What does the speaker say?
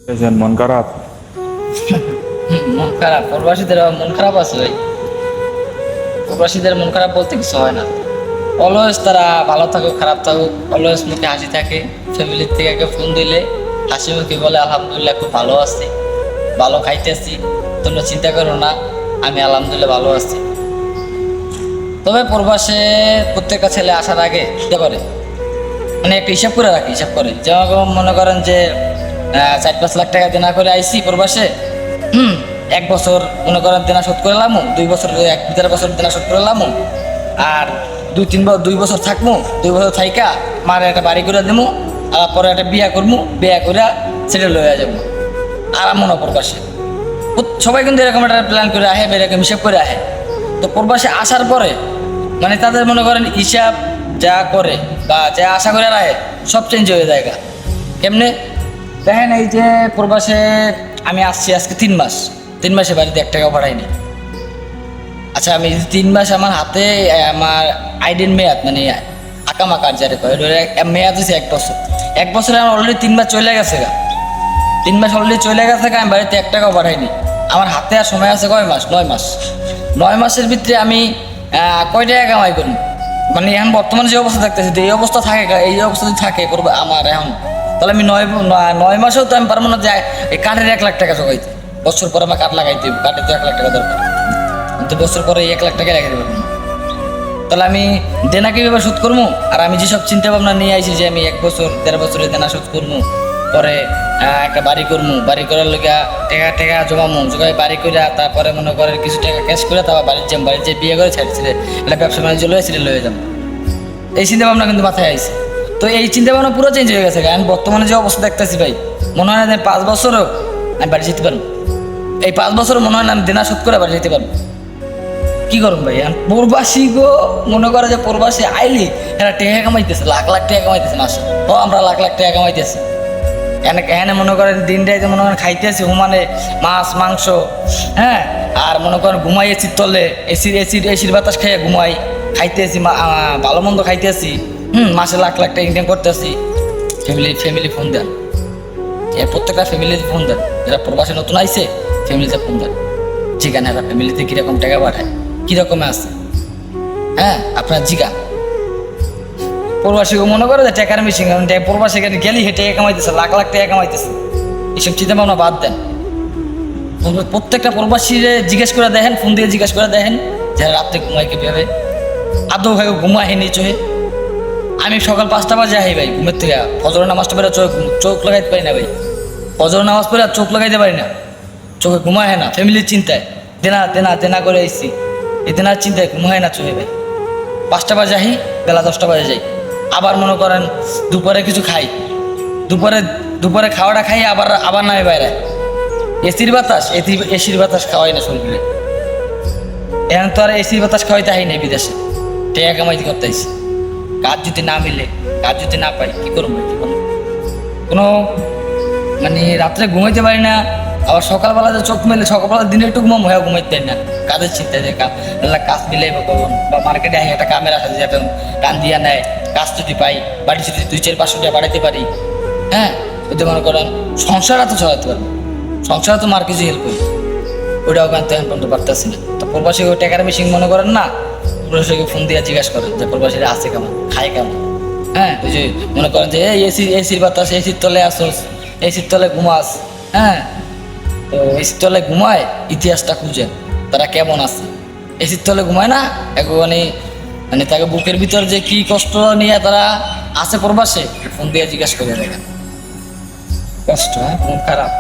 মন খারাপ। মন খারাপ? প্রবাসীদের মন খারাপ আছে ভাই। প্রবাসীদের মন খারাপ বলতে কিছু হয় না। অলওয়েজ তারা ভালো থাকুক খারাপ থাকুক, অলওয়েজ মুখে হাসি থাকে। ফ্যামিলির থেকে একে ফোন দিলে হাসি মুখে বলে আলহামদুলিল্লাহ খুব ভালো আছি, ভালো খাইতেছি, তোমরা চিন্তা করো না, আমি আলহামদুলিল্লাহ ভালো আছি। তবে প্রবাসে প্রত্যেকটা ছেলে আসার আগে চিন্তা করে, মানে একটা হিসাব করে রাখি, হিসাব করে। যেমন মনে করেন যে 4-5 লাখ টাকা দেনা করে আইসি প্রবাসে, 1 বছর মনে করেন দেনা শোধ করে লামু, 2 বছর 1-1.5 বছর দেনা শোধ করে লামু, আর 2 বছর থাকবো, 2 বছর থাইকা মার একটা বাড়ি করে দেবো, আর পরে একটা বিয়া করবো, বিয়া করে সেটেল হয়ে যাবো আর মনে প্রবাসে। সবাই কিন্তু এরকম একটা প্ল্যান করে আহে, এরকম হিসাব করে আহে। তো প্রবাসে আসার পরে মানে তাদের মনে করেন হিসাব যা করে বা যা আশা করে রাখে সব চেঞ্জ হয়ে যায়। কেমনে দেখেন, এই যে প্রবাসে আমি আসছি আজকে 3 মাস, 3 মাসে বাড়িতে 1 টাকা পাঠাইনি। আচ্ছা, আমি 3 মাস আমার হাতে আমার আইডেন মেয়াদ মানে আকামাকার যারে কয় মেয়াদ হচ্ছে 1 বছর। 1 বছরে আমার অলরেডি 3 মাস চলে গেছে গা, 3 মাস অলরেডি চলে গেছে গা, আমি বাড়িতে 1 টাকাও পাঠাইনি। আমার হাতে আর সময় আছে কয় মাস? 9 মাস। 9 মাসের ভিতরে আমি কয় টাকা কামাই করি? মানে এখন বর্তমানে যে অবস্থা থাকতেছে, এই অবস্থা থাকে, এই অবস্থা যদি থাকে করবো আমার এখন, তাহলে আমি 9 মাসেও তো আমি পারবো না যে এই কাঠের 1 লাখ টাকা জোগাইতে। বছর পরে আমার কাঠ লাগাইতে হবে, কাঠের তো 1 লাখ টাকা দরকার, কিন্তু বছর পরে 1 লাখ টাকা রেখে দেবো। তাহলে আমি দেনা কীভাবে শোধ করবো? আর আমি যেসব চিন্তা ভাবনা নিয়ে আইছি যে আমি 1 বছর 1.5 বছরে দেনা শোধ করবো, পরে একটা বাড়ি করবো, বাড়ি করার লোক টাকা জমামো, জোগাই বাড়ি করে তারপরে মনে করে কিছু টাকা ক্যাশ করে তারপর বাড়ির যে বিয়ে করে ছেড়ে এটা ব্যবসা বাণিজ্য লয়ে যাবো, এই চিন্তা ভাবনা কিন্তু মাথায় আইছে। তো এই চিন্তা ভাবনা পুরো চেঞ্জ হয়ে গেছে। কারণ বর্তমানে যে অবস্থা দেখতেছি ভাই, মনে হয় না 5 বছরও আমি বাড়ি যেতে পারবো। এই 5 বছরও মনে হয় না আমি দেনা শোধ করে বাড়ি যেতে পারবো। কি করুন ভাই? প্রবাসী গো, মনে করে যে প্রবাসী আইলি এরা টাকা কামাইতেছে, লাখ লাখ টাকা কামাইতেছে মাসে। ও আমরা লাখ লাখ টাকা কামাইতেছি, এখানে মনে করেন দিনটাই মনে করেন খাইতেছি হুমানে মাছ মাংস, হ্যাঁ, আর মনে করেন ঘুমাই এসির তলে, এসির বাতাস খাইয়ে ঘুমাই, খাইতেছি ভালো মন্দ খাইতেছি, মাসে লাখ লাখ টাকা ইনকাম করতেছি। ফ্যামিলি ফোন দেন, প্রত্যেকটা ফ্যামিলিতে ফোন দেন, যারা প্রবাসে নতুন আইছে ফ্যামিলিতে ফোন দেন, জিজ্ঞান এরা ফ্যামিলিতে কীরকম টাকা পাঠায়, কীরকমে আছে, হ্যাঁ আপনার জিজ্ঞান। প্রবাসী মনে করে যে টাকার মেশিন, প্রবাসী গেলি হে টাকা কামাইতেছে, লাখ লাখ টাকা কামাইতেছে, এইসব চিন্তা ভাবনা বাদ দেন। প্রত্যেকটা প্রবাসীরে জিজ্ঞেস করে দেখেন, ফোন দিয়ে জিজ্ঞেস করে দেখেন যারা রাত্রে ঘুমাই কীভাবে, আদৌ ভাই ঘুমায় নিচে। আমি সকাল 5টা বাজে আহি ভাই ঘুমের থেকে, ফজরের নামাজটা পড়ে চোখ লাগাইতে পারি না ভাই, ফজরের নামাজ পড়ে চোখ লাগাইতে পারি না, চোখে ঘুমায় না, ফ্যামিলির চিন্তায় দেনা করে এসছি, এই দেনার চিন্তায় ঘুমায় না চোখে ভাই। 5টা বাজে আহি, বেলা 10টা বাজে যাই, আবার মনে করেন দুপুরে কিছু খাই, দুপুরে খাওয়াটা খাই, আবার নামে বাইরে এসির বাতাস খাওয়াই না শরীরে। এখন তো আর এসির বাতাস খাওয়াইতে আই নাই বিদেশে, টাকা কামাইতে করতে আইসি। কাজ যদি না মিলে, কাজ যদি না পাই, কি করবো? কোনো মানে রাত্রে ঘুমাইতে পারি না, আবার সকালবেলা যে চোখ মেলে সকালবেলা দিনে একটু ঘুমাইতে পারি না, কাজের চিন্তা যে কাজ মিলে বা মার্কেটে আই একটা কামের আসা, যে একটা টান দিয়া নেয়, কাজ যদি পাই, বাড়ি যদি 200-500 টাকা বাড়াইতে পারি, হ্যাঁ, যদি মনে করেন সংসারটা তো চালাতে পারবো, সংসারে তো মার কিছু হেল্প করি, ওইটাও কিন্তু এখন পর্যন্ত পারতেছি না। তো প্রবাসী ওই টাকার মেশিন মনে করেন না, প্রবাসীকে ফোন দিয়ে জিজ্ঞাসা করেন যে প্রবাসীরা আছে কেমন, খায় কেমন, হ্যাঁ, ওই যে মনে করেন যে এসির বাতাস, এসির তলে আসোস, এসির তলে ঘুমাস, হ্যাঁ, তো এসির তলে ঘুমায়, ইতিহাসটা খুঁজেন তারা কেমন আছে। এসির তলে ঘুমায় না, মানে তাকে বুকের ভিতর যে কি কষ্ট নিয়ে তারা আছে প্রবাসে, ফোন দিয়ে জিজ্ঞাসা করে দেখেন। কষ্ট, হ্যাঁ, মন খারাপ।